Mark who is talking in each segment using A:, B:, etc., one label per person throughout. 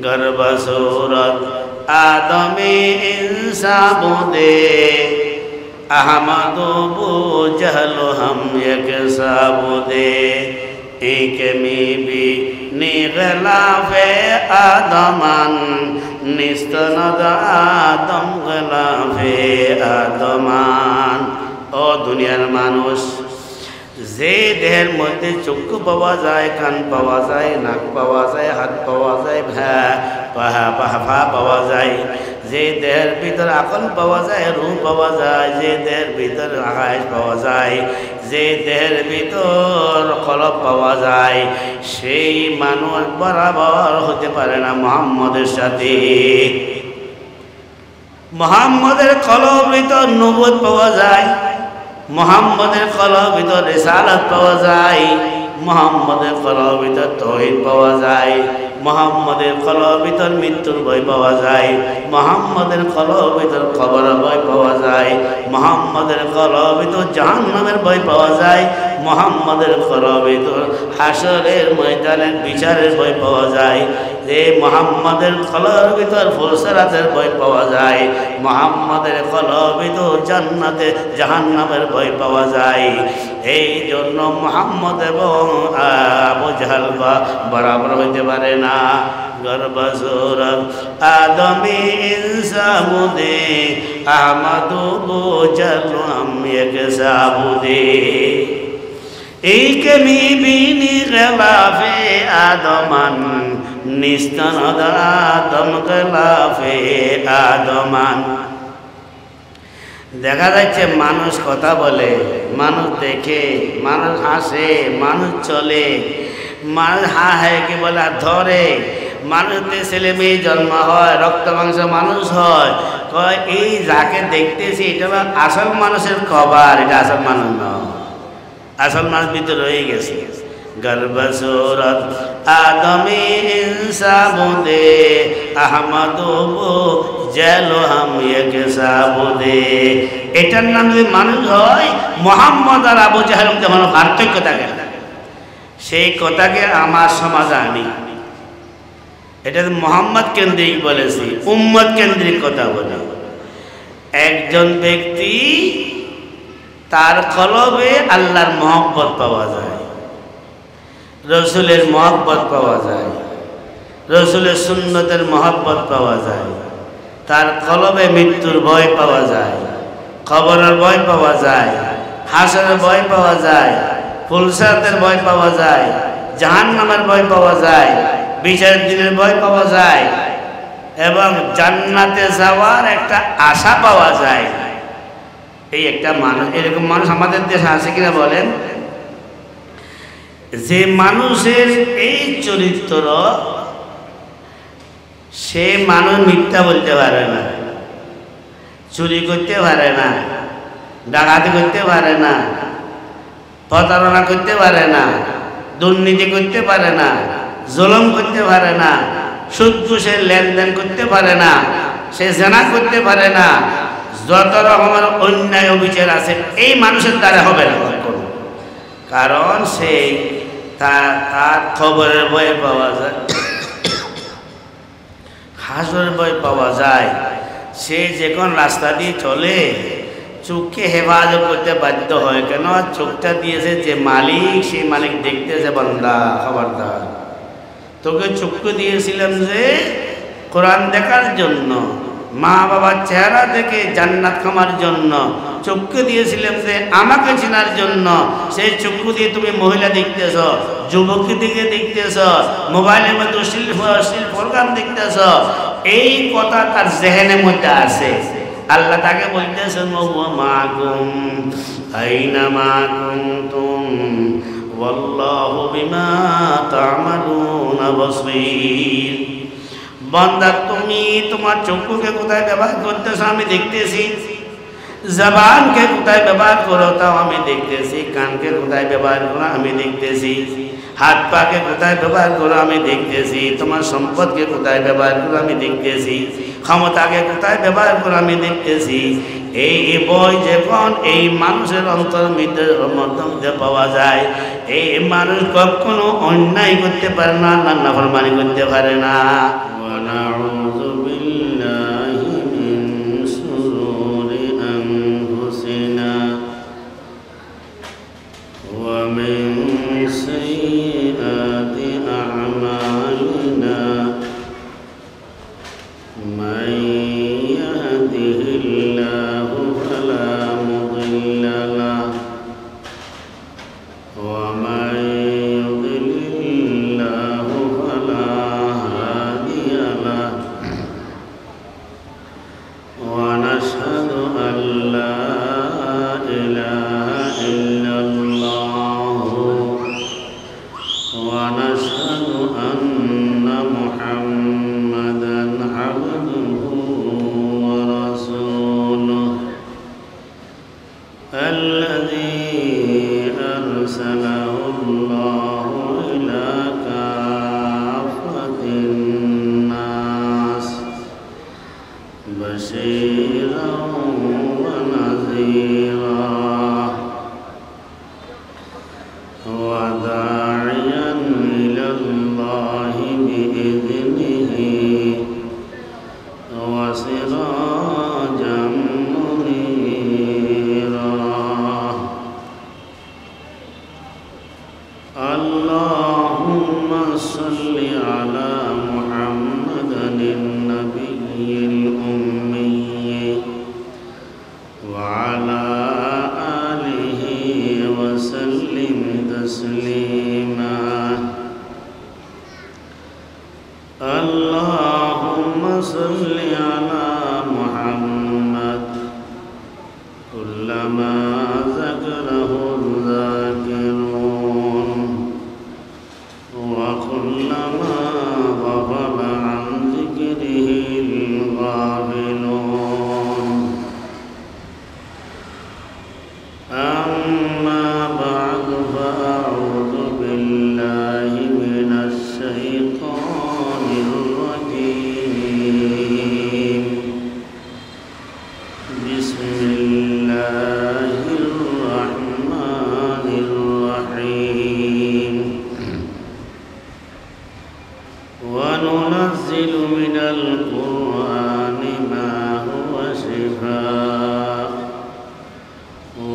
A: गर्भ सूरत आदमी इंसान बुदे अहमद बु जहलो हम एक साबुदे एक में भी निगलाफे आदमान निस्तनद आदम गलाफे आदमान। ओ दुनियार मानुष যে দেহের মধ্যে চক্ষু পাওয়া যায়, কান পাওয়া যায়, নাক পাওয়া যায়, হাত পাওয়া যায়, পা পাওয়া যায়, যে দেহের ভিতর আকল পাওয়া যায়, রূহ পাওয়া যায়, যে দেহের ভিতর আকাশ পাওয়া যায়, যে দেহের ভিতর কলব পাওয়া যায়, সেই মানুষ বরাবর হতে পারে না মুহাম্মদের সাথে। মুহাম্মদের কলব ভিতর নবুয়ত পাওয়া যায়, মুহাম্মদের কলব ভিতর রিসালাত পাওয়া যায়, মুহাম্মদের কলব ভিতর তাওহীদ পাওয়া যায়, মুহাম্মদের কলব ভিতর মৃত্যুর ভয় পাওয়া যায়, মুহাম্মদের কলব ভিতর কবরের ভয় পাওয়া যায়, মুহাম্মদের কলব ভিতর জাহান্নামের ভয় পাওয়া যায়, মুহাম্মদের কলব ভিতর হাসরের ময়দানের বিচারের ভয় পাওয়া যায়, যে মুহাম্মদের কলব ভিতর ফুলসিরাতের ভয় পাওয়া যায়, মুহাম্মদের কলব ভিতর জান্নাতে জাহান্নামের ভয় পাওয়া যায়। এই জন্য মুহাম্মদ এবং আবু জাহল বরাবর হইতে পারে না। गर्भ सूरत आदमी इंसान बुदे अहमद बु जहलो हम एक साबुदे एक में भी निगलाफे आदमान निस्तनद आदम गलाफे आदमान। দেখা যাচ্ছে মানুষ কথা বলে, মানুষ দেখে, মানুষ হাসে, মানুষ চলে, মানুষ হা হ্যাঁ কি বলে ধরে, মানুষদের ছেলে মেয়ে জন্ম হয়, রক্ত মাংস মানুষ হয়, কয় এই যাকে দেখতেছি এটা আসল মানুষের কবার, এটা আসল মানুষ নয়, আসল মানুষ ভিতরে রয়ে গেছে। गर्भ सूरत आदमी इंसान बुदे अहमद बु जहलो हम एक साबुदे। এটার নাম যদি মানুষ হয়, মুহাম্মদ আর আবু জাহল যেমন পার্থক্য থাকে, সেই কথাকে আমার সমাজে আনি। এটা মুহাম্মদ কেন্দ্রিক বলেছি, উম্মত কেন্দ্রিক কথা বলি। একজন ব্যক্তি তার কলবে আল্লাহর মহব্বত পাওয়া যায়, রসুলের মহব্বত পাওয়া যায়, রসুলের সুন্নতের মহব্বত পাওয়া যায়, তার কলবে মৃত্যুর ভয় পাওয়া যায়, কবরের ভয় পাওয়া যায়, হাসরের ভয় পাওয়া যায়, ফুলসিরাতের ভয় পাওয়া যায়, জাহান্নামের ভয় পাওয়া যায়, বিচারের দিনের ভয় পাওয়া যায় এবং জান্নাতে যাওয়ার একটা আশা পাওয়া যায়। এই একটা মানুষ, এরকম মানুষ আমাদের দেশে আছে কিনা বলেন? যে মানুষের এই চরিত্র, সে মানুষ মিথ্যা বলতে পারে না, চুরি করতে পারে না, ডাকাতি করতে পারে না, প্রতারণা করতে পারে না, দুর্নীতি করতে পারে না, জুলুম করতে পারে না, সুদ ঘুষের লেনদেন করতে পারে না, সে জেনা করতে পারে না, যত রকমের অন্যায় অবিচার আছে এই মানুষের দ্বারা হবে না। কারণ সে তার খবরের ভয় পাওয়া যায়, হাসরের ভয় পাওয়া যায়। সে যখন রাস্তা দিয়ে চলে চোখকে হেফাজত করতে বাধ্য হয়, কেন চোখটা দিয়েছে যে মালিক, সেই মালিক দেখতেছে বান্দা খবরদার, তোকে চক্ষু দিয়েছিলাম যে কোরআন দেখার জন্য, মা বাবার চেহারা দেখে জান্নাত খামার জন্য, চক্ষু দিয়েছিলাম যে আমাকে চেনার জন্য, সেই চক্ষু দিয়ে তুমি মহিলা দেখতেছ, যুবকী দিকে দেখতেছ, মোবাইলের মধ্যে অশ্লীল প্রোগ্রাম দেখতেছ, এই কথা তার জেহেনের মধ্যে আছে। আল্লাহ তাকে বলতেছেন মাকুম আইনা মা কুনতুম ওয়াল্লাহু বিমা তা'মালুনা বাসীর। বান্দা তুমি তোমার চক্ষুকে কোথায় ব্যবহার করতেছো আমি দেখতেছি, জবানকে কোথায় ব্যবহার করো তাও আমি দেখতেছি, কানকে কোথায় ব্যবহার করো আমি দেখতেছি, হাত পাকে কোথায় ব্যবহার করো আমি দেখতেছি, তোমার সম্পদকে কোথায় ব্যবহার করো আমি দেখতেছি, ক্ষমতাকে কোথায় ব্যবহার করো আমি দেখতেছি। এই বই যখন এই মানুষের অন্তর মধ্যে পাওয়া যায়, এই মানুষ কখনো অন্যায় করতে পারে না, আল্লাহর নাফরমানি করতে পারে না। اللهم صل على محمد كلما ذكره الذاكرون وكلما غفل عن ذكره الغافلون أما بعد فأعوذ بالله من الشيطان الرجيم بسم الله الرحمن الرحيم وننزل من القرآن ما هو شفاء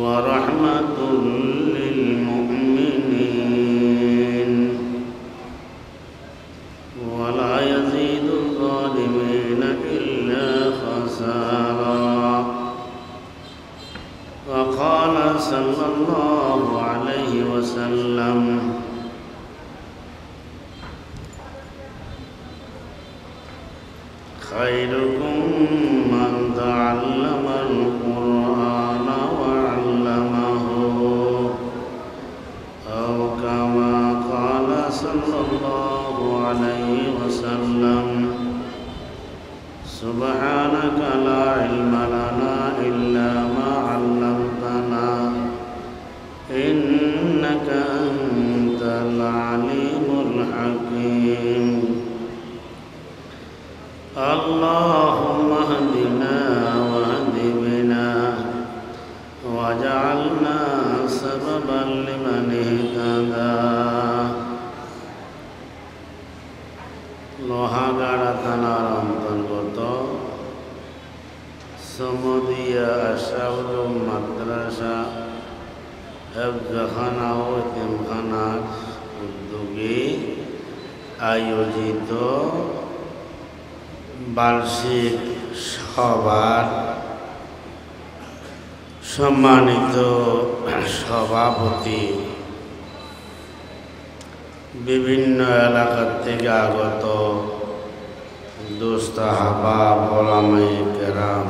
A: ورحمة للمؤمنين ولا يزيد الظالمين إلا خسارا وقال صلى الله عليه وسلم خيركم من تعلم القرآن وعلمه أو كما قال صلى الله عليه وسلم سبحانك لا علم لنا إلا ما علمتنا إنك أنت العليم الحكيم اللهم اهدنا واهد بنا واجعلنا سببا لمن اهتدى লোহাগাড়া থানার অন্তর্গত সমুদিয়া আশরাফুল মাদ্রাসা হেফজখানা ও এতিমখানার উদ্যোগে আয়োজিত বার্ষিক সভার সম্মানিত সভাপতি, বিভিন্ন এলাকা থেকে আগত দোস্ত আহবাব ওলামায়ে কেরাম,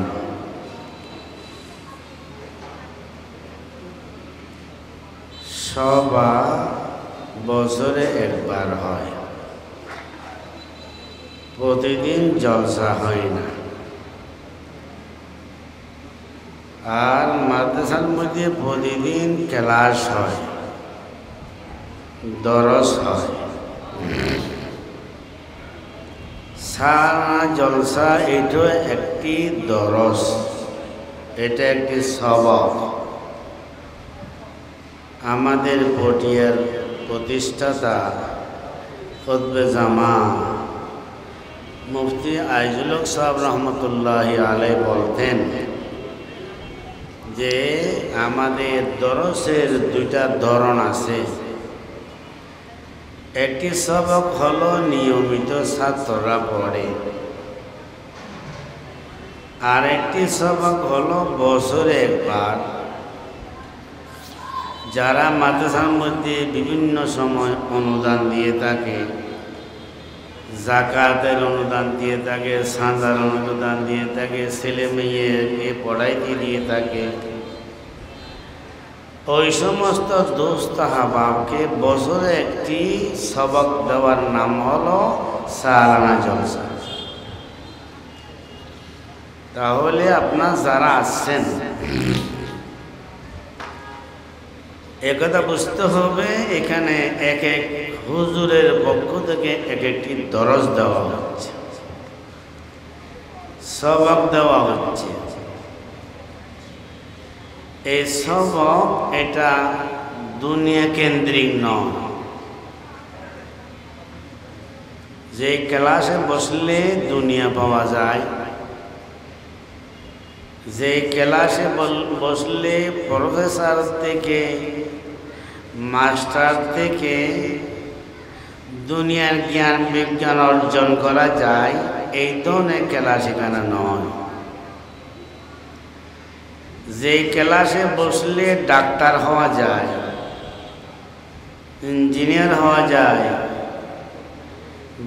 A: সভা বছরে একবার হয়, প্রতিদিন জলসা হয় না। আর মাদ্রাসার মধ্যে প্রতিদিন ক্লাস হয়, দরস হয়। সারা জলসা এটা একটি দরস, এটা একটি সবক। আমাদের পটিয়ার প্রতিষ্ঠাতা খুতবে জামা মুফতি আইজুল হক সাহেব রহমতুল্লাহি আলাইহি বলতেন যে আমাদের দরসের দুইটা ধরন আছে। একটি সবক হলো নিয়মিত ছাত্ররা পড়ে, আর একটি সবক হলো বছরে একবার যারা মাদ্রাসার মধ্যে বিভিন্ন সময় অনুদান দিয়ে থাকে, জাকাতের অনুদান দিয়ে থাকে, সাঁজার অনুদান দিয়ে থাকে, ছেলে মেয়েকে পড়াইতে দিয়ে থাকে, ওই সমস্ত দোস্ত আহবাবকে বছরে একটি সবক দেওয়ার নাম হলো সালানা জলসা। তাহলে আপনার যারা আসছেন একথা বুঝতে হবে, এখানে এক এক হুজুরের পক্ষ থেকে এক একটি দরস দেওয়া হচ্ছে, সবক দেওয়া হচ্ছে। এই সবক এটা দুনিয়া কেন্দ্রিক নয়, যে ক্লাসে বসলে দুনিয়া পাওয়া যায়, যে ক্লাসে বসলে প্রফেসর থেকে মাস্টার থেকে দুনিয়ার জ্ঞান বিজ্ঞান অর্জন করা যায়, এই ধরনের ক্লাস এখানে নয়। যে ক্লাসে বসলে ডাক্তার হওয়া যায়, ইঞ্জিনিয়ার হওয়া যায়,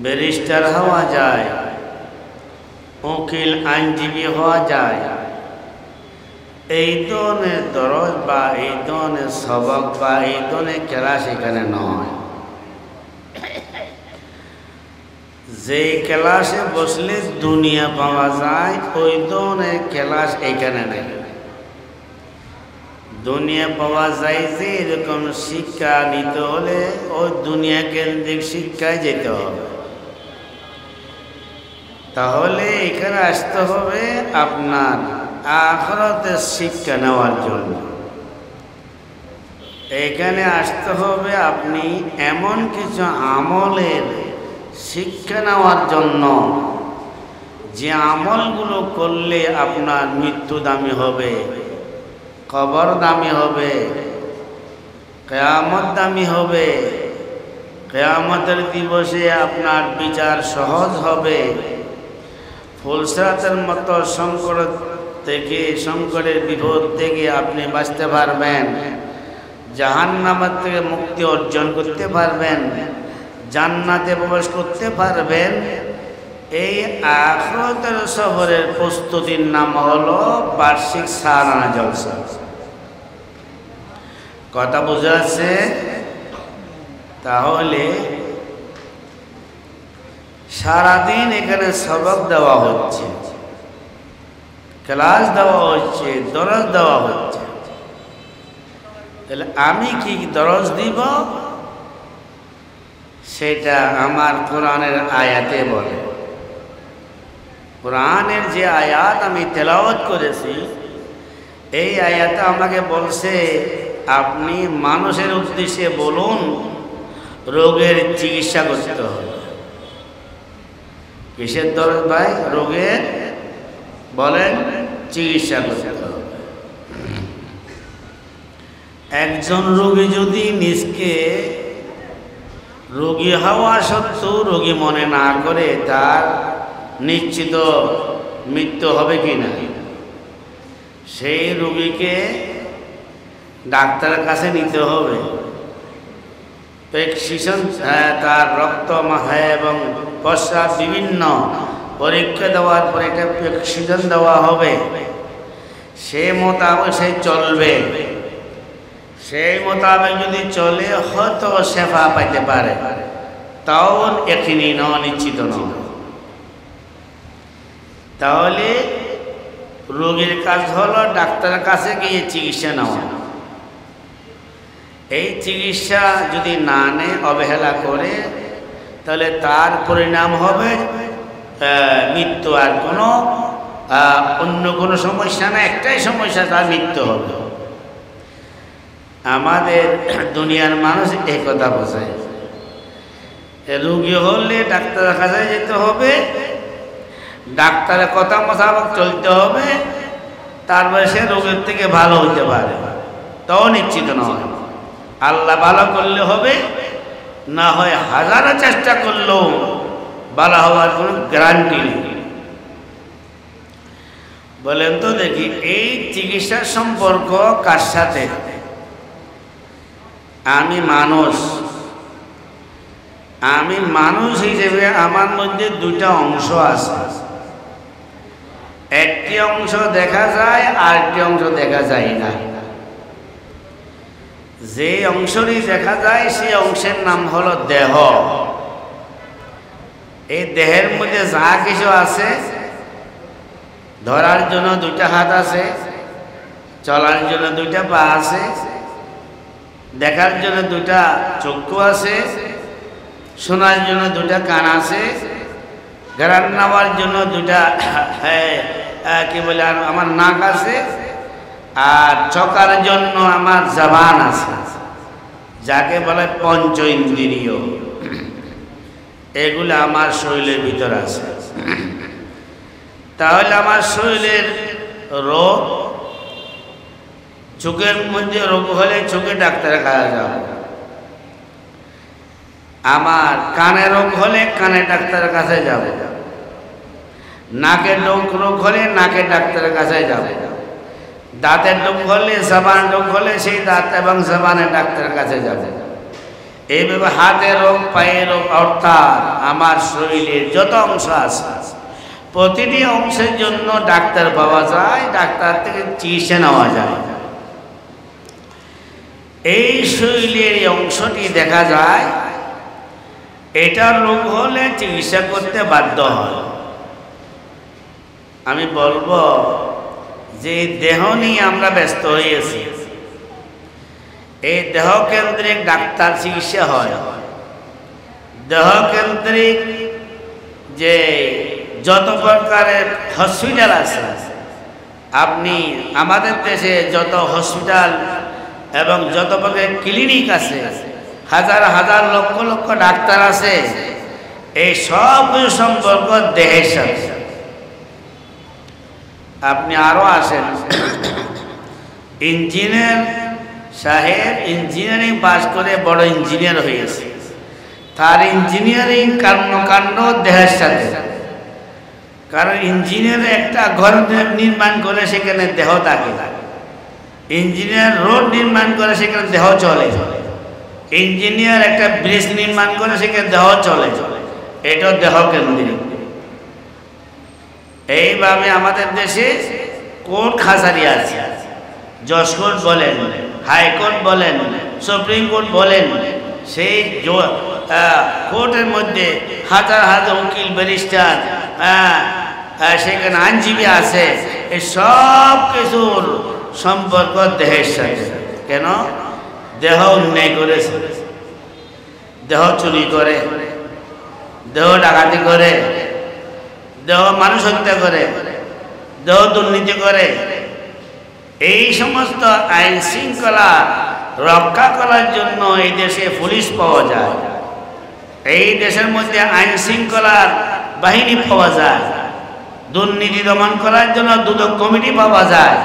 A: ব্যারিস্টার হওয়া যায়, উকিল আইনজীবী হওয়া যায়, এই ধরনের দরজ বা এই ধরনের সবক বা এই ধরনের ক্লাস এখানে নয়। যে ক্লাসে বসলে দুনিয়া পাওয়া যায় ওই ধরনের ক্লাস এখানে নেই। দুনিয়া পাওয়া যায় যে এরকম শিক্ষা নিতে হলে ওই দুনিয়া কেন্দ্রিক শিক্ষায় যেতে হবে। তাহলে এখানে আসতে হবে আপনার আখিরাতের শিক্ষা নেওয়ার জন্য। এখানে আসতে হবে আপনি এমন কিছু আমলের শিক্ষা নেওয়ার জন্য যে আমলগুলো করলে আপনার মৃত্যু দামি হবে, কবর দামি হবে, কিয়ামত দামি হবে, কিয়ামতের দিবসে আপনার বিচার সহজ হবে, ফুলসিরাতের মতো সংকটের বিপদ থেকে আপনি বাঁচতে পারবেন, জাহান্নামের থেকে মুক্তি অর্জন করতে পারবেন, জান্নাতে প্রবেশ করতে পারবেন। এই আখিরাতের সফরের প্রস্তুতির নাম হলো বার্ষিক সালানা জলসা। কথা বোঝা যাচ্ছে? তাহলে সারাদিন এখানে সবক দেওয়া হচ্ছে, ক্লাস দেওয়া হচ্ছে, দরজ দেওয়া হচ্ছে। তাহলে আমি কি দরজ দিব সেটা আমার কোরআনের আয়াতে বলে। কোরআনের যে আয়াত আমি তেলাওয়াত করেছি এই আয়াতে আমাকে বলছে আপনি মানুষের উদ্দেশ্যে বলুন রোগের চিকিৎসা করতে হবে। কিসের দরজ ভাই? রোগের বলেন চিকিৎসা করতে হবে। একজন রোগী যদি নিজকে রোগী হওয়া সত্ত্বেও রোগী মনে না করে তার নিশ্চিত মৃত্যু হবে কি না, সেই রোগীকে ডাক্তারের কাছে নিতে হবে। প্রেসক্রিপশন তার রক্ত এবং প্রস্রাব বিভিন্ন পরীক্ষা দেওয়ার পরে একটা প্রেসক্রিপশন দেওয়া হবে, সে মোতাবেক সে চলবে। সেই মোতাবেক যদি চলে হয়তো শেফা পাইতে পারে, তাও এখনই নয়, নিশ্চিত নয়। তাহলে রোগীর কাজ হলো ডাক্তারের কাছে গিয়ে চিকিৎসা নেওয়া। এই চিকিৎসা যদি না নেয়, অবহেলা করে, তাহলে তার পরিণাম হবে মৃত্যু। আর কোনো অন্য কোনো সমস্যা না, একটাই সমস্যা, তার মৃত্যু হবে। আমাদের দুনিয়ার মানুষ এই কথা বোঝায়, রোগী হলে ডাক্তারের কাছে যেতে হবে, ডাক্তারের কথা মোতাবেক চলতে হবে, তারপরে সে রোগের থেকে ভালো হতে পারে, তাও নিশ্চিত নয়। আল্লাহ ভালো করলে হবে, না হয় হাজারো চেষ্টা করলেও ভালো হওয়ার কোনো গ্যারান্টি নেই। বলেন তো দেখি, এই চিকিৎসার সম্পর্ক কার সাথে? আমি মানুষ হিসেবে আমার মধ্যে দুইটা অংশ আছে। একটি অংশ দেখা যায়, আরেকটি অংশ দেখা যায় না। যে অংশটি দেখা যায় সেই অংশের নাম হলো দেহ। এই দেহের মধ্যে যা কিছু আছে, ধরার জন্য দুইটা হাত আছে, চলার জন্য দুইটা পা আছে, দেখার জন্য দুইটা চক্ষু আছে, শোনার জন্য দুইটা কান আছে, ঘ্রাণ নেওয়ার জন্য দুইটা কি বলে আমার নাক আছে, আর চকার জন্য আমার জবান আছে, যাকে বলে পঞ্চ ইন্দ্রিয়। এগুলো আমার শরীরের ভিতর আছে। তাহলে আমার শরীরের রোগ, চোখের মধ্যে রোগ হলে চোখে ডাক্তারের কাছে যাব, আমার কানে রোগ হলে কানে ডাক্তারের কাছে যাব, নাকের রোগ হলে নাকের ডাক্তারের কাছে যাব, দাঁতের রোগ হলে, জবান রোগ হলে সেই দাঁত এবং জবানের ডাক্তারের কাছে যাবে। এইভাবে হাতের রোগ, পায়ের রোগ, অর্থাৎ আমার শরীরের যত অংশ আছে প্রতিটি অংশের জন্য ডাক্তার পাওয়া যায়, ডাক্তার থেকে চিকিৎসা নেওয়া যায়। এই শরীরের এই অংশটি দেখা যায়, এটা রোগ হলে চিকিৎসা করতে বাধ্য হয়। আমি বলবো যে দেহ নিয়ে আমরা ব্যস্ত হয়েছি, এই দেহ কেন্দ্রিক ডাক্তার চিকিৎসা হয়। দেহ কেন্দ্রিক যে যত প্রকারের হসপিটাল আছে, আপনি আমাদের দেশে যত হসপিটাল এবং যত প্রকারের ক্লিনিক আছে, হাজার হাজার লক্ষ লক্ষ ডাক্তার আছে, এই সব কিছু সম্পর্ক দেহের সাথে। আপনি আরো আসেন, ইঞ্জিনিয়ার সাহেব ইঞ্জিনিয়ারিং পাস করে বড় ইঞ্জিনিয়ার হয়েছে, তার ইঞ্জিনিয়ারিং কর্মকাণ্ড দেহের সাথে। কারণ ইঞ্জিনিয়ার একটা ঘর নির্মাণ করে সেখানে দেহ থাকে, ইঞ্জিনিয়ার রোড নির্মাণ করে সেখানে দেহ চলে, ইঞ্জিনিয়ার একটা ব্রিজ নির্মাণ করে সেখানে দেহ চলে, এটা দেহ কেন্দ্রিক। এইভাবে আমাদের দেশে কোর্ট কাছারি আছে, জজ কোর্ট বলেন, হাইকোর্ট বলেন, সুপ্রিম কোর্ট বলেন, সেই কোর্টের মধ্যে হাজার হাজার উকিল ব্যারিস্টার, সেখানে আইনজীবী আছে। এই সব কিছুর সম্পর্ক দেহের সাথে। কেন? দেহ অন্যায় করেছে, দেহ চুরি করে, দেহ ডাকাতি করে, দেহ মানুষ হত্যা করে, দেহ দুর্নীতি করে। এই সমস্ত আইন শৃঙ্খলা রক্ষা করার জন্য এই দেশে পুলিশ পাওয়া যায়, এই দেশের মধ্যে আইন শৃঙ্খলার বাহিনী পাওয়া যায়, দুর্নীতি দমন করার জন্য দুদক কমিটি পাওয়া যায়।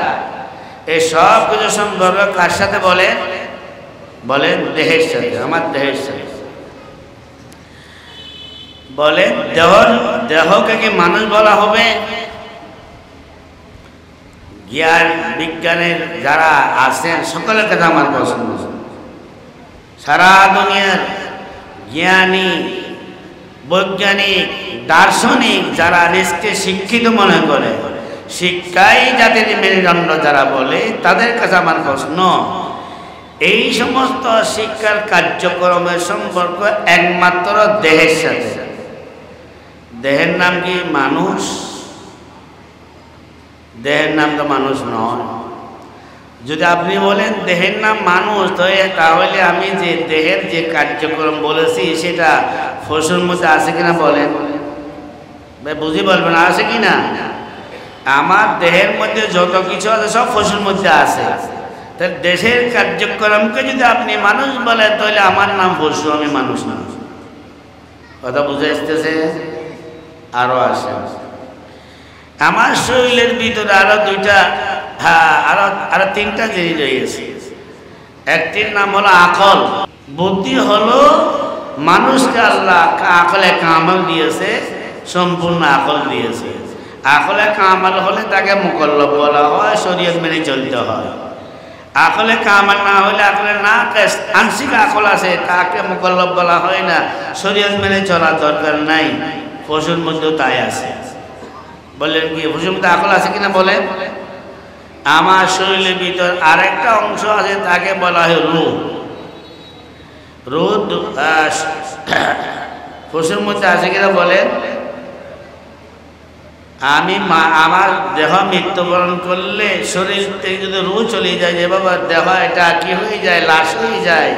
A: এই সব কিছু সম্পর্ক কার সাথে বলেন? বলেন দেহের সাথে, আমার দেহের সাথে। বলে দেহকে কি মানুষ বলা হবে? জ্ঞান বিজ্ঞানের যারা আছেন সকলের কাছে আমার প্রশ্ন, সারা দুনিয়ার জ্ঞানী বৈজ্ঞানিক দার্শনিক যারা নিজকে শিক্ষিত মনে করে, শিক্ষাই জাতির মেরুদণ্ড যারা বলে, তাদের কাছে আমার প্রশ্ন, এই সমস্ত শিক্ষার কার্যক্রমের সম্পর্ক একমাত্র দেহের সাথে। দেহের নাম কি মানুষ? দেহের নাম তো মানুষ নয়। যদি আপনি বলেন দেহের নাম মানুষ, তাহলে আমি যে দেহের যে কার্যক্রম বলেছি সেটা ফসলের মধ্যে আছে কিনা বলেন? বুঝি বলবেন আছে কিনা? আমার দেহের মধ্যে যত কিছু আছে সব ফসলের মধ্যে আছে। তাহলে দেশের কার্যক্রমকে যদি আপনি মানুষ বলেন, তাহলে আমার নাম পশু, আমি মানুষ না। কথা বুঝে আসতেছে? আরো আসে, আমার শরীরের ভিতরে আরো দুইটা, আরো তিনটা জিনিস রয়েছে। একটির নাম হলো আকল। বুদ্ধি হলো মানুষকে আল্লাহ আকলে কামাল দিয়েছে, সম্পূর্ণ আকল দিয়েছে। আকলে কামাল হলে তাকে মুকল্লব বলা হয়, শরীয়ত মেনে চলতে হয়। আকলে কামাল না হলে, আকলে না আংশিক আকল আছে, তাকে মুকল্লব বলা হয় না, শরীয়ত মেনে চলার দরকার নাই। পশুর মধ্যেও তাই আছে। বললেন কি পশুর মধ্যে আকল আছে কিনা বলে? আমার শরীরের ভিতর আরেকটা অংশ আছে, তাকে বলা হয় রূহ। রূহ পশুর মধ্যে আছে কিনা বলেন? আমার দেহ মৃত্যুবরণ করলে শরীর থেকে যদি রূহ চলে যায়, যে বাবা দেহ এটা কি হয়ে যায়, লাশ হয়ে যায়।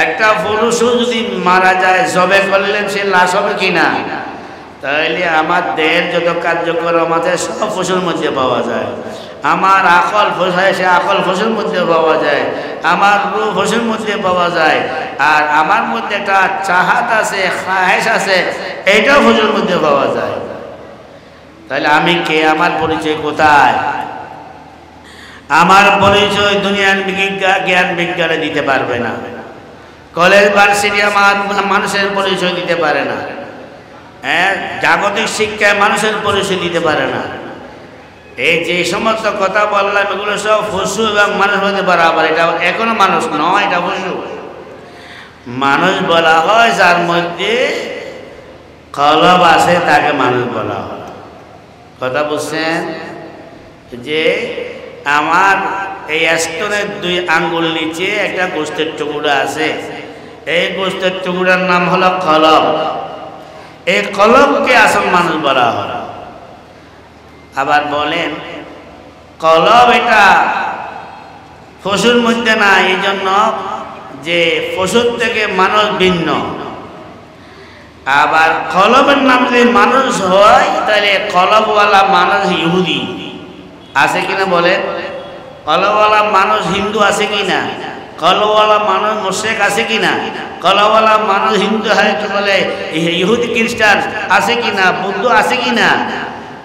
A: একটা পুরুষও যদি মারা যায়, জবে করলেন, সে লাশ হবে কিনা? তাহলে আমার দেহের যত কার্যক্রম আছে সব পশুর মধ্যে পাওয়া যায়। আমার আকল ফসায়, সে আকল পশুর মধ্যে পাওয়া যায়। আমার রূহ পশুর মধ্যে পাওয়া যায়। আর আমার মধ্যে একটা চাহাত আছে, খাহেশ আছে, এইটাও পশুর মধ্যে পাওয়া যায়। তাহলে আমি কে? আমার পরিচয় কোথায়? আমার পরিচয় দুনিয়ার জ্ঞান বিজ্ঞানে দিতে পারবে না, কলেজ ভার্সিটি আমার মানুষের পরিচয় দিতে পারে না, জাগতিক শিক্ষায় মানুষের পরিচয় দিতে পারে না। এই যে সমস্ত কথা বললাম, এগুলো সব পশু এবং মানুষ হতে বরাবর। এটা এখনো মানুষ নয়, এটা পশু। মানুষ বলা হয় যার মধ্যে কলব আছে, তাকে মানুষ বলা হয়। কথা বুঝছেন? যে আমার এই স্তনের 2 আঙ্গুল নিচে একটা গোস্তের টুকরা আছে, এই গোস্তের টুকরার নাম হলো কলব। এই কলবকে আসল মানুষ বলা হয়। আবার বলেন কলব এটা পশুর মধ্যে না, এই জন্য যে পশুর থেকে মানুষ ভিন্ন। আবার কলবের নাম যদি মানুষ হয় তাহলে কলবওয়ালা মানুষ ইহুদি আছে কিনা বলেন? কলবওয়ালা মানুষ হিন্দু আছে কিনা? কলবওয়ালা মানুষ মুশরিক আছে কিনা? কলবওয়ালা মানুষ হিন্দু হয় তো বলে ইহুদি খ্রিস্টান আছে কিনা? বৌদ্ধ আছে কিনা?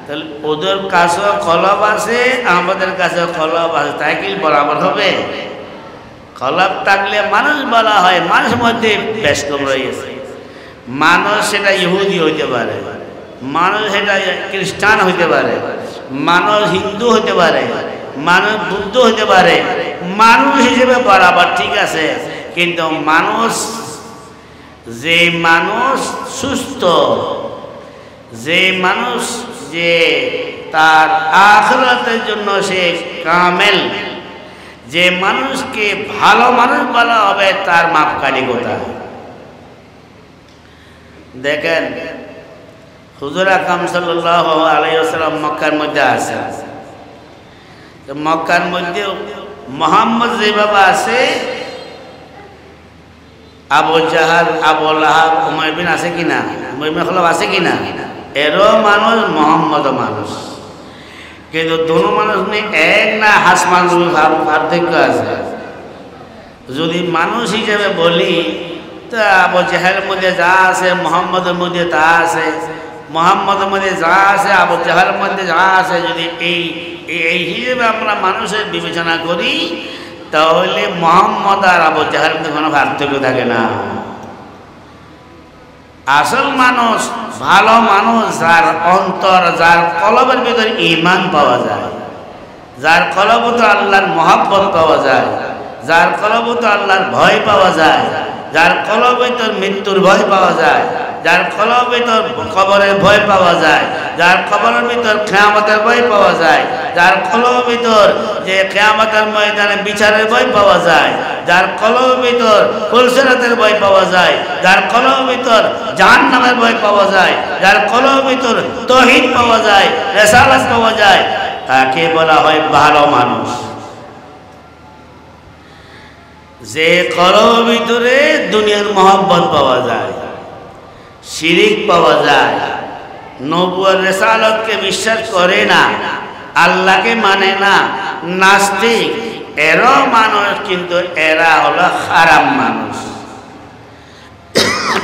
A: তাহলে ওদের কাছেও কলব আছে, আমাদের কাছেও কলব আছে, তাই কি বরাবর হবে? কলব থাকলে মানুষ বলা হয়। মানুষের মধ্যে বেশ কম রয়েছে। মানুষ সেটা ইহুদি হইতে পারে, মানুষ সেটা খ্রিস্টান হইতে পারে, মানুষ হিন্দু হইতে পারে, মানুষ বুদ্ধ হইতে পারে। মানুষ হিসেবে বরাবর ঠিক আছে, কিন্তু মানুষ যে মানুষ সুস্থ, যে মানুষ যে তার আখিরাতের জন্য সে কামেল, যে মানুষকে ভালো মানুষ বলা হবে তার মাপকাঠি কোথায়? দেখেন হুজুর আকরাম সাল্লাল্লাহু আলাইহি ওয়াসাল্লাম মক্কার মধ্যে আছে। মক্কার মধ্যে মুহাম্মদ যেভাবে আছে, আবু জাহাল, আবু লাহাব, উমাইর বিন আছে কিনা? উমাইর বিন খালাব আছে কিনা? এরও মানুষ, মুহাম্মদও মানুষ। কিন্তু দুনো মানুষ নেই এক না, আসমান পার্থক্য আছে। যদি মানুষ হিসেবে বলি তা আবু জাহেলের মধ্যে যা আছে মুহাম্মদের মধ্যে তা আছে, মুহাম্মদের মধ্যে যা আছে আবু জাহেলের মধ্যে যা আছে। যদি এই হিসেবে আমরা মানুষের বিবেচনা করি তাহলে মুহাম্মদ আর আবু জাহেলের মধ্যে কোনো পার্থক্য থাকে না। আসল মানুষ, ভালো মানুষ যার অন্তর, যার কলবের ভিতরে ঈমান পাওয়া যায়, যার কলবে তো আল্লাহর মহব্বত পাওয়া যায়, যার কলবে তো আল্লাহর ভয় পাওয়া যায়, যার কলবে তোর মৃত্যুর ভয় পাওয়া যায়, যার কলবে তোর কবরের ভয় পাওয়া যায়, যার কবরের ভিতর কিয়ামতের ভয় পাওয়া যায়, যার কলবের ভিতর যে কিয়ামতের ময়দানে বিচারের ভয় পাওয়া যায়, যার কলবের ভিতর ফুলসিরাতের ভয় পাওয়া যায়, যার কলবের ভিতর জাহান্নামের ভয় পাওয়া যায়, যার কলবের ভিতর তাওহীদ পাওয়া যায়, রিসালাত পাওয়া যায়, তাকে বলা হয় ভালো মানুষ। যে কলবের ভিতরে দুনিয়ার মহব্বত পাওয়া যায়, শিরিক পাওয়া যায়, নবুয়ত রিসালাতকে বিশ্বাস করে না, আল্লাহকে মানে না, নাস্তিক, এরাও মানুষ, কিন্তু এরা হলো খারাপ মানুষ।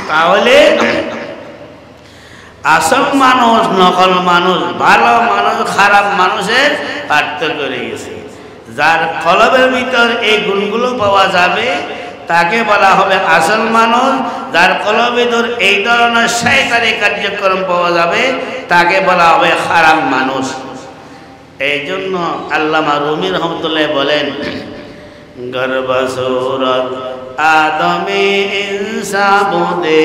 A: তাহলে আসল মানুষ, নকল মানুষ, ভালো মানুষ, খারাপ মানুষের পার্থক্য রয়ে গেছে। যার কলবের ভিতর এই গুণগুলো পাওয়া যাবে তাকে বলা হবে আসল মানুষ। যার কলবের ভিতর এই ধরনের শয়তানি কার্যক্রম পাওয়া যাবে তাকে বলা হবে খারাপ মানুষ। এই জন্য আল্লামা রুমি রহমতুল্লাহ বলেন, গর্বসুরত আদমে ইনসাবুদে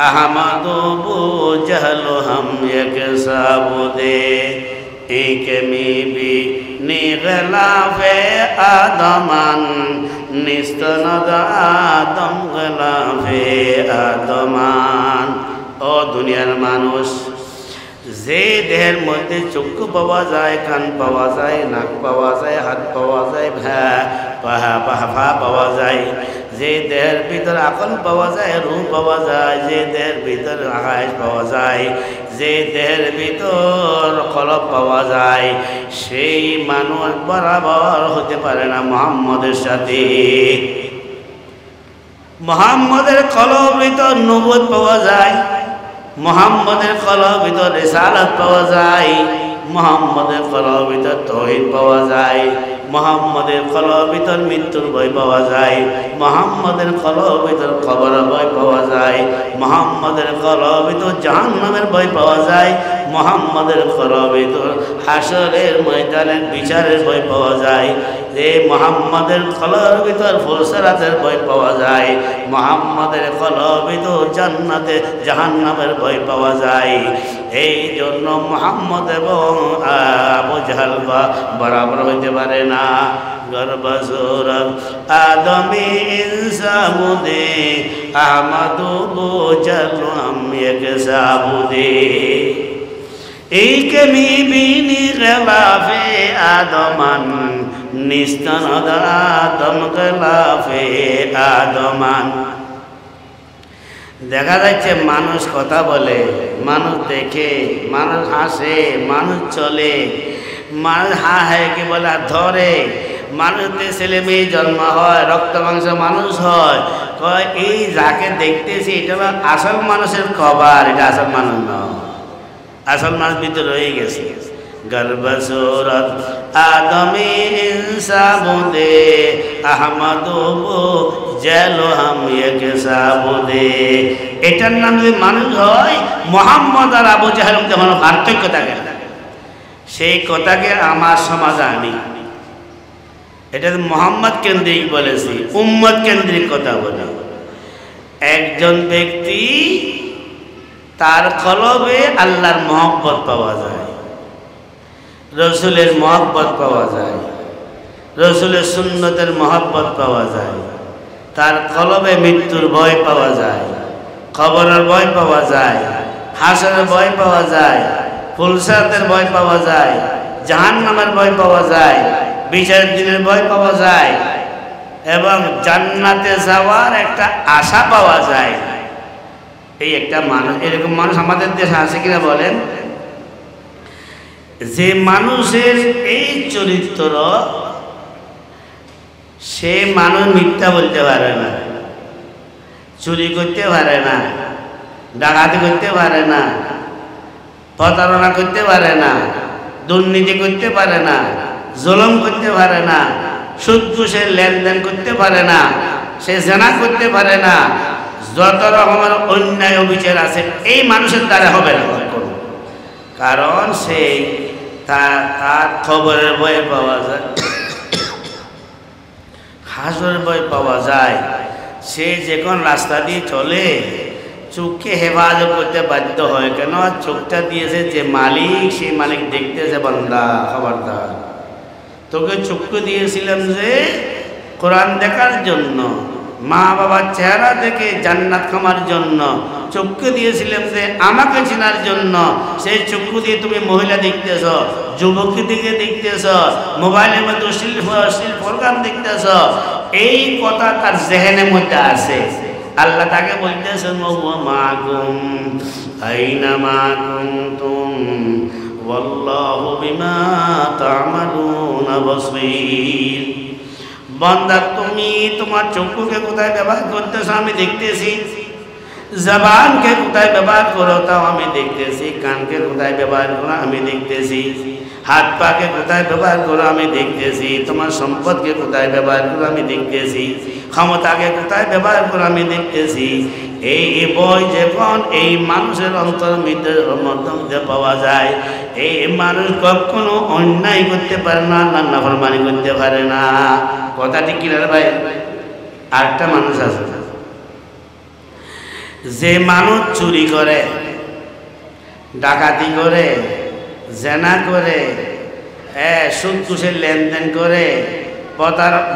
A: আহমদু বুজহল হাম এক সাবুদে एक में भी निगलाफे आदमान निस्तनद आदम गलाफे आदमान। ও দুনিয়ার মানুষ, যে দেহের মধ্যে চক্ষু পাওয়া যায়, কান পাওয়া যায়, নাক পাওয়া যায়, হাত পাওয়া যায়, পা পাওয়া যায়, যে দেহের ভিতর আকল পাওয়া যায়, রূহ পাওয়া যায়, যে দেহের ভিতর আকাশ পাওয়া যায়, যে দেহের ভিতর কলব পাওয়া যায়, সেই মানুষ বরাবর হতে পারে না মুহাম্মদের সাথে। মুহাম্মদের কলবের ভিতর নবুয়ত পাওয়া যায়, মুহাম্মদের কলবের ভিতর রিসালাত পাওয়া যায়, মুহাম্মদের কলবের ভিতর তাওহীদ পাওয়া যায়, মুহাম্মদের কলবের ভিতর মৃত্যুর ভয় পাওয়া যায়, মুহাম্মদের কলবের ভিতর কবরের ভয় পাওয়া যায়, মুহাম্মদের কলবের ভিতর জাহান্নামের ভয় পাওয়া যায়, মুহাম্মদের কলবের ভিতর হাসরের ময়দানের বিচারের ভয় পাওয়া যায়। যে মুহাম্মাদের কলবের ভিতর ফুলসিরাতের ভয় পাওয়া যায়, মুহাম্মাদের কলবের ভিতর জান্নাতে জাহান্নামের ভয় পাওয়া যায়। এই জন্য মুহাম্মদ এবং আবু জাহল বরাবর হইতে পারে না। গর্বসুরত আদমি ইনসাবুদে আহমদু বুজলুম এক সাবুদে এইকমি বিনি গলাফে আদমান নিস্তনদ আদম গলাফে আদমান। দেখা যাচ্ছে মানুষ কথা বলে, মানুষ দেখে, মানুষ হাসে, মানুষ চলে, মানুষ হা হ্যাঁ কি বলে ধরে, মানুষদের ছেলে মেয়ে জন্ম হয়, রক্ত মাংস মানুষ হয়, কয় এই যাকে দেখতেছি এটা আসল মানুষের কবার, এটা আসল মানুষ নয়, আসল মানুষ ভিতরে রয়ে গেছে। গর্বসুরত আদমি ইনসাবুদে আহমদু বুজলু হাম এক সাবুদে। এটার নাম যদি মানুষ হয়, মুহাম্মদ আর আবু জাহেল যেমন পার্থক্য থাকে, সেই কথাকে আমার সমাজে আনি। এটা মুহাম্মদ কেন্দ্রিক বলেছি, উম্মত কেন্দ্রিক কথা বলি। একজন ব্যক্তি তার কলবে আল্লাহর মহব্বত পাওয়া যায়, রসুলের মহব্বত পাওয়া যায়, রসুলের সুন্নতের মহব্বত পাওয়া যায়, তার কলবে মৃত্যুর ভয় পাওয়া যায়, কবরের ভয় পাওয়া যায়, হাসরের ভয় পাওয়া যায়, ফুলসিরাতের ভয় পাওয়া যায়, জাহান্নামের ভয় পাওয়া যায়, বিচারের দিনের ভয় পাওয়া যায় এবং জান্নাতে যাওয়ার একটা আশা পাওয়া যায়। এই একটা মানুষ, এরকম মানুষ আমাদের দেশে আছে কিনা বলেন? যে মানুষের এই চরিত্র, সে মানুষ মিথ্যা বলতে পারে না, চুরি করতে পারে না, ডাকাতি করতে পারে না, প্রতারণা করতে পারে না, দুর্নীতি করতে পারে না, জুলুম করতে পারে না, সুদ ঘুষের লেনদেন করতে পারে না, সে জেনা করতে পারে না, যত রকমের অন্যায় অবিচার আছে এই মানুষের দ্বারা হবে না। কারণ সে তার খবরের ভয় পাওয়া যায়, হাসরের ভয় পাওয়া যায়। সে যখন রাস্তা দিয়ে চলে চোখকে হেফাজত করতে বাধ্য হয়। কেন? চোখটা দিয়েছে যে মালিক, সেই মালিক দেখতেছে বান্দা খবরদার, তোকে চক্ষু দিয়েছিলাম যে কোরআন দেখার জন্য, মা বাবার চেহারা দেখে জান্নাত খামার জন্য, চক্ষু দিয়েছিলাম যে আমাকে চেনার জন্য, সেই চক্ষু দিয়ে তুমি মহিলা দেখতেছ, যুবক দিকে দেখতেছ, মোবাইলের মধ্যে অশ্লীল প্রোগ্রাম দেখতেছ, এই কথা তার জেহেনের মধ্যে আছে। আল্লাহ তাকে বলতেছেন মাকুম আইনামা কুনতুম ওয়াল্লাহু বিমা তা'মালুনা বাসীর। বান্দা, তুমি তোমার চক্ষুকে কোথায় ব্যবহার করতেছো আমি দেখতেছি, জবানকে কোথায় ব্যবহার করো তাও আমি দেখতেছি, কানকে কোথায় ব্যবহার করো আমি দেখতেছি, হাত পাকে কোথায় ব্যবহার করো আমি দেখতেছি, তোমার সম্পদকে কোথায় ব্যবহার করো আমি দেখতেছি, ক্ষমতাকে কোথায় ব্যবহার করো আমি দেখতেছি। এই বই যখন এই মানুষের অন্তর মধ্যে পাওয়া যায়, এই মানুষ কখনো অন্যায় করতে পারে না, নাফরমানি করতে পারে না। কথা ঠিক কিনা ভাই? আরেকটা মানুষ আছে, যে মানুষ চুরি করে, ডাকাতি করে, জেনা করে, সুদ ঘুষের লেনদেন করে,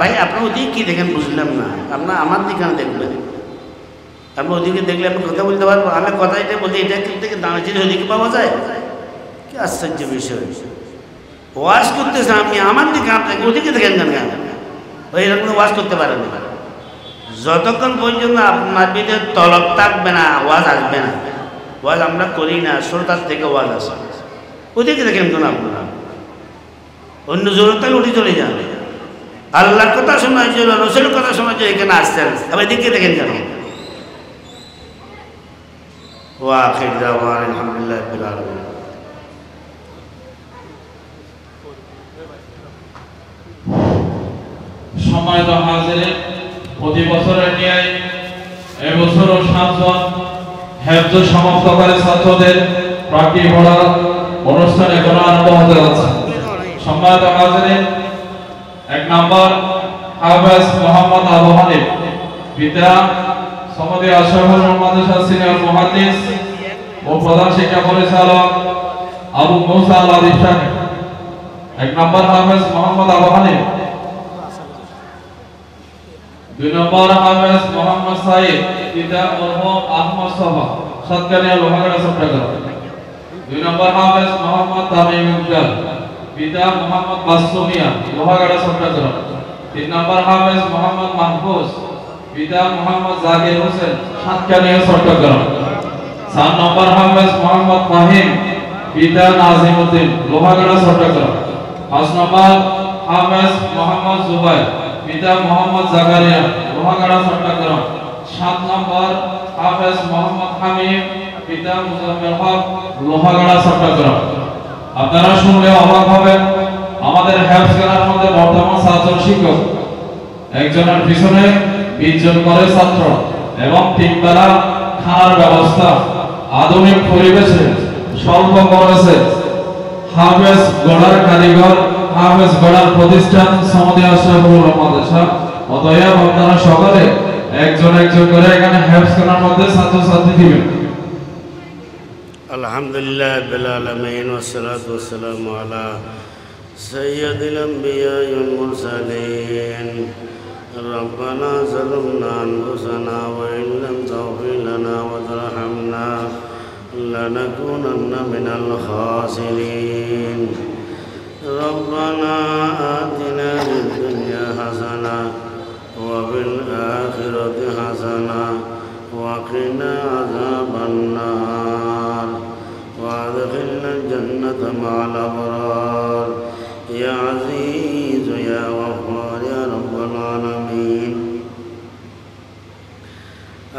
A: ভাই আপনি ওদিকে কি দেখেন বুঝলাম না, আপনার আমার দিকে দেখবেন, আপনি ওদিকে দেখলে আমি কথা বলতে পারবো। আমি কথা এটা বলছি, এটা থেকে দানা জিনিস ওদিকে পাওয়া যায়, কি আশ্চর্য বিষয়। ওয়াশ করতেছে আপনি আমার দিকে, আপনাকে ওদিকে দেখেন কেন? ওই এরকম ওয়াশ করতে পারেন না। যতক্ষণ পর্যন্ত আপনার ভিতরে তলব থাকবে না, ওয়াজ আসবে না। ওয়াজ আমরা করি না, শ্রোতার থেকে ওয়াজ আসে। ওদিকে দেখেন কেন? আপনারা অন্য জোর থেকে উঠে চলে যান। আল্লাহর কথা শোনার জন্য, রসুলের কথা শোনার জন্য এখানে আসছেন, আবার এদিকে দেখেন কেন? ওয়াখির দাওয়ানা আলহামদুলিল্লাহি রাব্বিল আলামিন।
B: সম্মানিত হাজিরিন, প্রতি বছরের ন্যায় এবছরও 7 জন হেফজ সমাপ্তকারী ছাত্রদের প্রাকী পড়া অনুষ্ঠান এখন আরম্ভ হতে যাচ্ছে। সম্মানিত হাজিরিন, 1 নম্বর হাফেজ মোহাম্মদ আবু হানিফ, পিতা সমাদি আশরাফুল মাদ্রাসা সিনিয়র মুহাদ্দিস ও প্রধান শিক্ষা পরিচালক আবু মুসা আল আরিফানি। 1 নম্বর হাফেজ মোহাম্মদ আবু হানিফ। 2 নম্বর হাফেজ মোহাম্মদ সাইদ, পিতা মরহুম আহমদ সাফা, সাতকানিয়া লোহাগাড়া চট্টগ্রাম। 2 নম্বর হাফেজ মোহাম্মদ তামিম ইকবাল, পিতা মোহাম্মদ মাসুমিয়া, লোহাগাড়া চট্টগ্রাম। 3 নম্বর হাফেজ মোহাম্মদ মাহফুজ, পিতা মোহাম্মদ জাকির হোসেন, সাতকানিয়া চট্টগ্রাম। 4 নম্বর হাফেজ মোহাম্মদ ফাহিম, পিতা নাজিমউদ্দিন, লোহাগাড়া চট্টগ্রাম। 5 নম্বর হাফেজ মোহাম্মদ জুবাইর, পিতা মোহাম্মদ জাকারিয়া, লোহাগাড়া চট্টগ্রাম। 7 নম্বর হাফেজ মোহাম্মদ হামিদ, পিতা মুজাম্মেল হক, লোহাগাড়া চট্টগ্রাম। আপনারা শুনলে অবাক হবেন, আমাদের হেফজখানার মধ্যে বর্তমান ছাত্র শিক্ষক একজনের পিছনে 20 জন করে ছাত্র এবং 3 বেলা খানার ব্যবস্থা, আধুনিক পরিবেশে স্বল্প খরচে হাফেজ গড়ার কারিগর, হাফেজ গড়ার প্রতিষ্ঠান সমাদি আশরাফুল মাদ্রাসা। অতএব আপনারা সকলে একজন একজন করে এখানে হেফজখানার মধ্যে ছাত্রছাত্রী দিবেন।
A: আলহামদুলিল্লাহ রাব্বিল আলামিন ওয়াসসালাতু ওয়াসসালামু আলা সাইয়্যিদিল আমবিয়া ওয়াল মুরসালিন। রব্বানা যালামনা আনফুসানা ওয়া ইন লাম তাগফির লানা ওয়া তারহামনা লানাকুনান্না মিনাল খাসিরিন। রব্বানা আতিনা ফিদ দুনিয়া হাসানা ওয়া ফিল আখিরাতি হাসানা ওয়া কিনা আযাবান নার وادخلنا الجنة مع الأبرار يا عزيز يا غفار يا رب العالمين।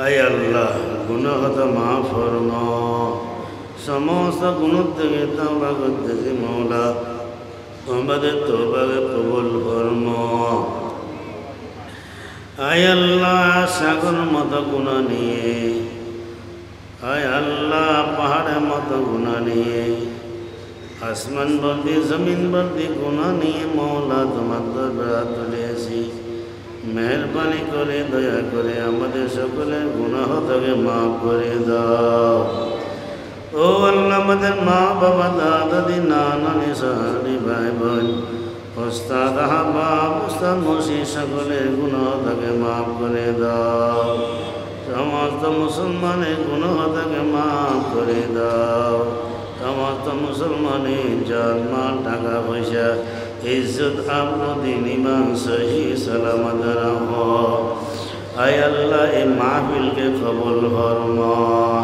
A: আয় আল্লাহ, গুনাহ খাতা মাফ ফরমাও, সমস্ত গুনাহ থেকে তওবা করতেছি মওলা, আমাদের তওবাকে কবুল ফরমাও। আয় আল্লাহ, সাগর মতো গুনাহ নিয়ে, আয় আল্লাহ পাহাড়ের মতো গুনাহ নিয়ে, আসমান বর্দি জমিন বর্দি গুনাহ নিয়ে মওলা তোমার দরবারে তুলেছি। মেহরবানি করে দয়া করে আমাদের সকলের গুনাহ থেকে মাফ করে দাও। ও আল্লাহ, আমাদের মা বাবা দাদা দাদি নানা নিসারি ভাই বোন ওস্তাদ আহবাব ওস্তাদ মুর্শিদ সকলের গুনাহ থেকে মাফ করে দাও। সমস্ত মুসলমানের গুনাহ থেকে মাফ করে দাও। সমস্ত মুসলমানের জান মাল টাকা পয়সা ইজ্জত আবরু দিন ইমান সহি সালামত রাখো। আয় আল্লাহ, এই মাহফিলকে কবুল ফরমাও।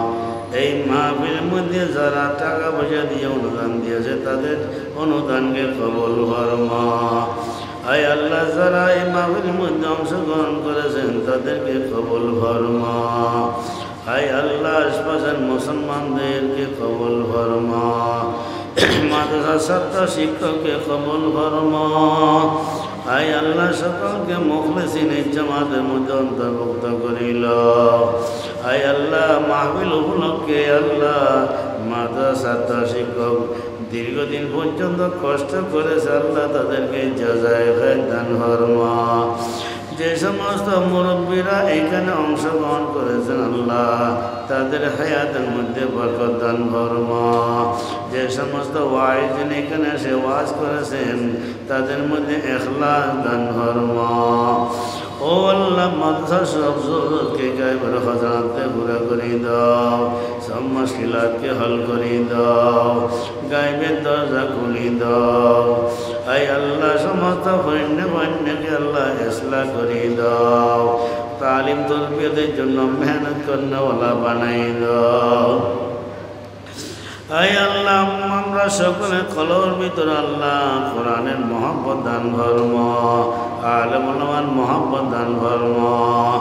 A: এই মাহফিলের মধ্যে যারা টাকা পয়সা দিয়ে অনুদান দিয়েছে তাদের অনুদানকে কবুল ফরমাও। আয় আল্লাহ, যারা এই মাহফিলের মধ্যে অংশগ্রহণ করেছেন তাদেরকে কবুল ফরমাও। আয় আল্লাহ, আশপাশের মুসলমানদেরকে কবুল ফরমাও। মাদ্রাসার ছাত্র শিক্ষককে কবুল ফরমাও। আয় আল্লাহ, সকলকে মুখলিসিন জামাতের মধ্যে অন্তর্ভুক্ত করিল। আয় আল্লাহ, মাহফিল উপলক্ষে আল্লাহ মাদ্রাসার ছাত্র শিক্ষক দীর্ঘদিন পর্যন্ত কষ্ট করেছে, আল্লাহ তাদেরকে জাযায়ে খায়র দান ফরমাও। যে সমস্ত মুরব্বীরা এখানে অংশগ্রহণ করেছেন আল্লাহ তাদের হায়াতের মধ্যে বরকত দান ফরমাও। যে সমস্ত ওয়াইজিন এখানে এসে ওয়াজ করেছেন তাদের মধ্যে ইখলাস দান ফরমাও। ও আল্লাহ, মাদ্রাসার সব জরুরতকে গায়বের খাজানাতে পুরা করে দাও, সব মুশকিলাতকে হল করে দাও, গায়বের দরজা খুলে দাও। আয় আল্লাহ, সমস্ত ফন্যকে আল্লাহ ইসলাহ করে দাও, তালিম তরবিয়তের জন্য মেহনত করনেওয়ালা বানাই দাও। আয় আল্লাহ, আমরা সকলে কলর ভিতরে আল্লাহ কোরআনের মহব্বত দান ফরমাও, আলেম উলামার মহব্বত দান ফরমাও।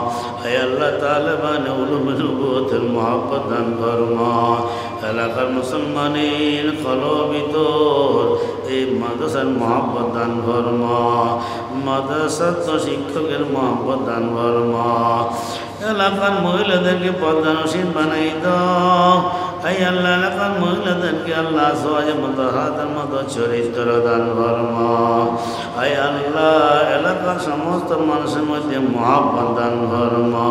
A: আয় আল্লাহ, তালেবান উলুমে নবুয়তের মহব্বত দান ফরমাও। এলাকার মুসলমানের কলর ভিতর এই মাদ্রাসার মহব্বত দান ফরমাও, মাদ্রাসার তো শিক্ষকের মহব্বত দান ফরমাও। এলাকার মহিলাদেরকে পর্দানসীন বানাই দাও, আই আল্লাহ এলাকার মহিলাদেরকে আল্লাহ সোয়াজে মুতাহারাতের মতো চরিত্র দান ফরমা। আই আল্লাহ এলাকার সমস্ত মানুষের মধ্যে মহাব্বত দান ফরমা।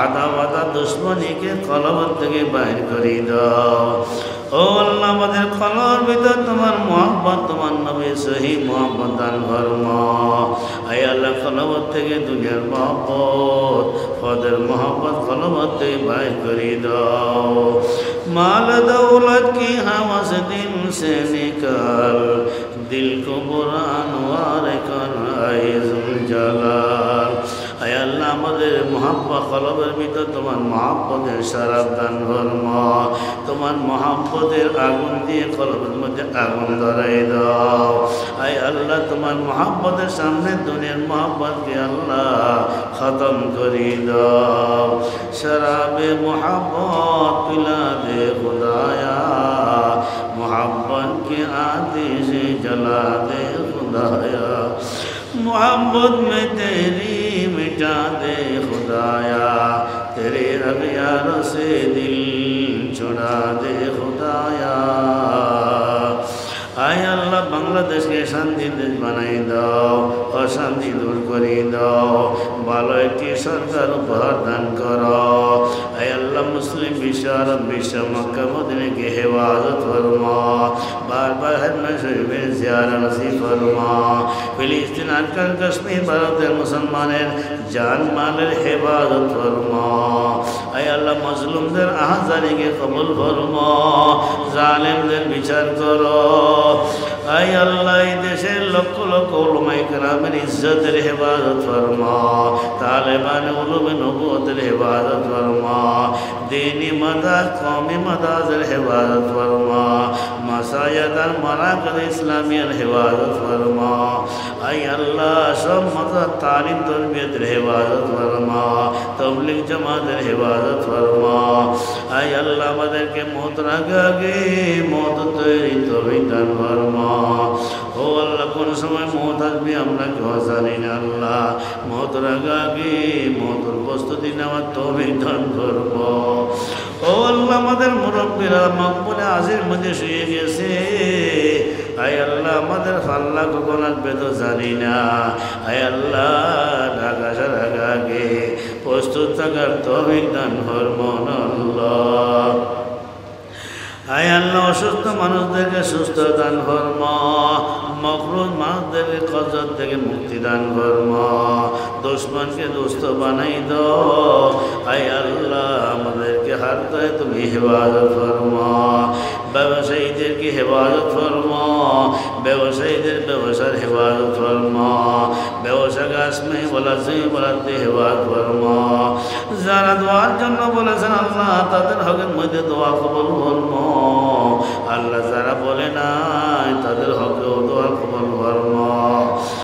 A: আদা বাদা দুশ্মনীকে কলব থেকে বাইর করে দাও। ও আল্লাহ আমাদের কলর ভিতর তোমার মহব্বত, তোমার নবী সহি মহব্বত দান ফরমা। আই আল্লাহ কলবত থেকে দুনিয়ার মহব্বত, পদের মহব্বত কলবত থেকে বাইর করে দাও। माल दौलत की हवस दिल से निकाल, दिल को बुरानवार कर आए जुल जलाल। আয় আল্লাহ আমাদের মহাব্বত কলবের ভিতর তোমার মহাব্বতের শরাব দান ফরমা। তোমার মহাব্বতের আগুন দিয়ে কলবের মধ্যে আগুন ধরাই দাও। আয় আল্লাহ তোমার মহাব্বতের সামনে দুনিয়ার মহাব্বতকে আল্লাহ খতম করে দাও। শরাবে মহাব্বত পিলা दे खुदाया, मोहब्बत के आतिश जला दे खुदाया, मोहब्बत में तेरी मिटा दे खुदाया, तेरे अगयारों से दिल छुड़ा दे खुदाया। आय अल्लाह बांग्लादेश के शांति देश बनाई दाओ, अशांति दूर करी दाओ, भालो एक सरकार उपहार दान करो। आय अल्लाह मुस्लिम विश्व अरब विश्व मक्का मदीना की हिफाजत फरमा। बार बार हज में शरीफें ज़ियारत नसीब फरमा। फिलिस्तीन अफगान कश्मीर भारतेर मुसलमानेर जान मालेर हिफाजत फरमा। आय अल्लाह मजलूमদের আহজানিকে কবুল ফরমা, জালেমদের বিচার করো। আয় আল্লাহ এই দেশের লক্ষ লক্ষ উলামায়ে কেরামের ইজ্জতের হেফাজত ফরমা, তালেবান উলুমে নবুয়তের হেফাজত ফরমা, দীনি মাদাজ কওমি মাদাজের হেফাজত ফরমা, মাসায়াত আর মারাকিজ ইসলামিয়ার হেফাজত ফরমা। আয় আল্লাহ সব মাদাজ তালিম তরবিয়তের হেফাজত ফরমা, তবলিগ জামাতের হেফাজত ফরমা। আয় আল্লাহ আমাদেরকে মওত আগে মওত তৈরি তৌফিক দান ফরমা। ও আল্লাহ কোন সময় মওত আসবে আমরা কেউ জানি না। আল্লাহ মওতের আগে মওতের প্রস্তুতি নেওয়ার তৌফিক দান ফরমা। ও আল্লাহ আমাদের মুরব্বীরা মকবুলে আজির মধ্যে শুয়ে গেছে। আয় আল্লাহ আমাদের ফাল্লা কখন আসবে তো জানি না। আয় আল্লাহ ঢাকা আসার আগে প্রস্তুত থাকার তৌফিক দান ফরমা আল্লাহ। আয় আল্লাহ অসুস্থ মানুষদেরকে সুস্থ দান ফরমা, মকরুজ মানুষদেরকে কজত থেকে মুক্তি দান ফরমা, দুশ্মনকে দুস্থ বানাই দাও। আয় আল্লাহ আমাদেরকে হারতে তুমি হেফাজত ফরমা, ব্যবসায়ীদেরকে হেফাজত ফরমা, ব্যবসায়ীদের ব্যবসার হেফাজত ফরমা, ব্যবসা গাছমে বলাছে বলাতে হেফাজত ফরমা। যারা দোয়ার জন্য বলেছেন আল্লাহ তাদের হকের মধ্যে দোয়া কবুল ফরমা। আল্লাহ যারা বলে নাই তাদের হকেও দোয়া কবুল ফরমা।